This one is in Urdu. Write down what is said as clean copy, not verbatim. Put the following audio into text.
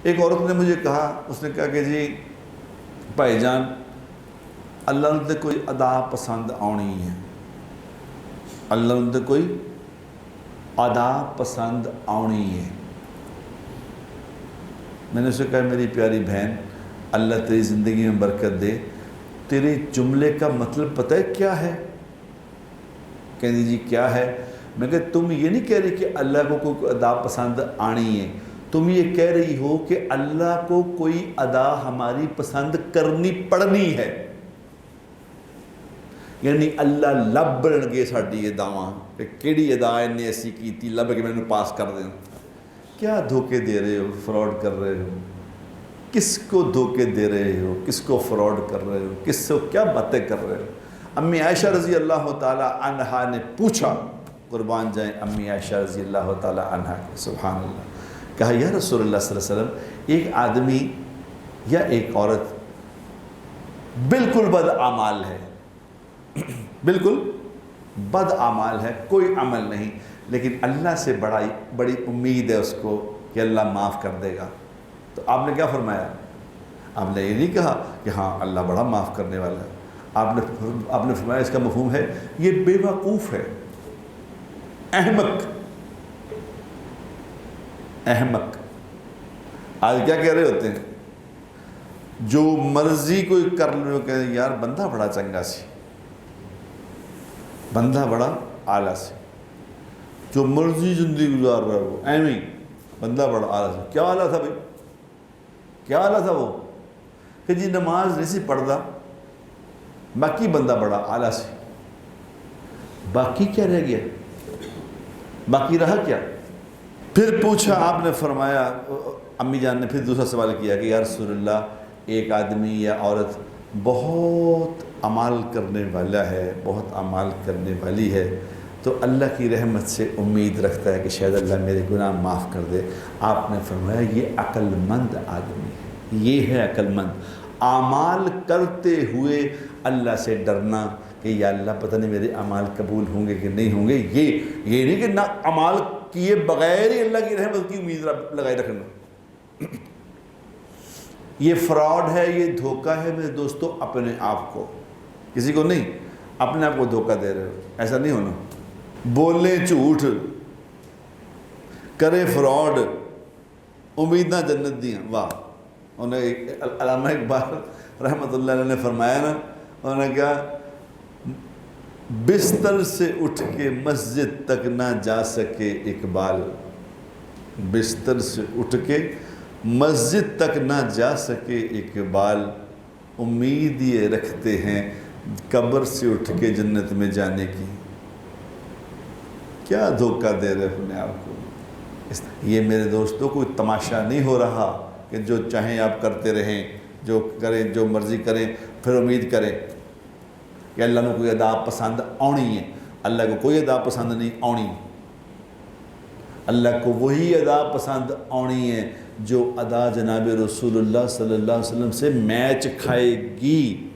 ایک عورت نے مجھے کہا، اس نے کہا کہ جی بھائی جان اللہ نے کوئی ادا پسند آنی ہے، اللہ نے کوئی ادا پسند آنی ہے۔ میں نے اسے کہا میری پیاری بہن اللہ تیری زندگی میں برکت دے، تیرے جملے کا مطلب پتہ ہے کیا ہے؟ کہنے جی کیا ہے؟ میں کہ تم یہ نہیں کہہ رہی کہ اللہ کو کوئی ادا پسند آنی ہے، تم یہ کہہ رہی ہو کہ اللہ کو کوئی ادا ہماری پسند کرنی پڑنی ہے، یعنی اللہ لب بن گئے ساڑی اداواں کہ کیڑی ادا انہیں ایسی کی تھی لب کے میں نے پاس کر دیں۔ کیا دھوکے دے رہے ہو، فراڈ کر رہے ہو؟ کس کو دھوکے دے رہے ہو؟ کس کو فراڈ کر رہے ہو؟ کس سے کیا باتیں کر رہے ہو؟ امی عائشہ رضی اللہ تعالی عنہا نے پوچھا، قربان جائیں امی عائشہ رضی اللہ تعالی عنہا، سبحان اللہ، کہا یا رسول اللہ صلی اللہ علیہ وسلم ایک آدمی یا ایک عورت بالکل بد اعمال ہے، بالکل بد اعمال ہے، کوئی عمل نہیں، لیکن اللہ سے بڑی امید ہے اس کو کہ اللہ معاف کر دے گا، تو آپ نے کیا فرمایا؟ آپ نے یہ نہیں کہا کہ ہاں اللہ بڑا معاف کرنے والا ہے، آپ نے فرمایا اس کا مفہوم ہے یہ بے وقوف ہے، احمق۔ احمق آج کیا کہہ رہے ہوتے ہیں؟ جو مرضی کوئی کر لو کہ یار بندہ بڑا چنگا سی، بندہ بڑا اعلیٰ سی، جو مرضی زندگی گزار رہا ہو ایویں ہی بندہ بڑا اعلیٰ سی۔ کیا اعلیٰ تھا بھائی؟ کیا اعلیٰ تھا وہ کہ جی نماز نہیں سی پڑھتا باقی بندہ بڑا اعلیٰ سی، باقی کیا رہ گیا؟ باقی رہا کیا؟ پھر پوچھا، آپ نے فرمایا، امی جان نے پھر دوسرا سوال کیا کہ یا رسول اللہ ایک آدمی یا عورت بہت اعمال کرنے والا ہے، بہت اعمال کرنے والی ہے، تو اللہ کی رحمت سے امید رکھتا ہے کہ شاید اللہ میرے گناہ معاف کر دے۔ آپ نے فرمایا یہ عقل مند آدمی ہے، یہ ہے عقل مند۔ اعمال کرتے ہوئے اللہ سے ڈرنا کہ یا اللہ پتہ نہیں میرے اعمال قبول ہوں گے کہ نہیں ہوں گے، یہ نہیں کہ نہ اعمال کیے بغیر ہی اللہ کی رحمت کی امید لگائے رکھنا۔ یہ فراڈ ہے، یہ دھوکہ ہے میرے دوستو، اپنے آپ کو، کسی کو نہیں، اپنے آپ کو دھوکہ دے رہے ہو، ایسا نہیں ہونا۔ بولیں جھوٹ، کریں فراڈ، امیداں جنت دیاں، واہ۔ انہیں علامہ اقبال رحمۃ اللہ علیہ نے فرمایا نا، انہوں نے کہا بستر سے اٹھ کے مسجد تک نہ جا سکے اقبال، بستر سے اٹھ کے مسجد تک نہ جا سکے اقبال، امید یہ رکھتے ہیں قبر سے اٹھ کے جنت میں جانے کی۔ کیا دھوکہ دے رہے اپنے آپ کو؟ یہ میرے دوستوں کوئی تماشا نہیں ہو رہا کہ جو چاہیں آپ کرتے رہیں، جو کریں جو مرضی کریں، پھر امید کریں کہ اللہ نے کوئی ادا پسند آنی ہے۔ اللہ کو کوئی ادا پسند نہیں آنی، اللہ کو وہی ادا پسند آنی ہے جو ادا جناب رسول اللہ صلی اللہ علیہ وسلم سے میچ کھائے گی۔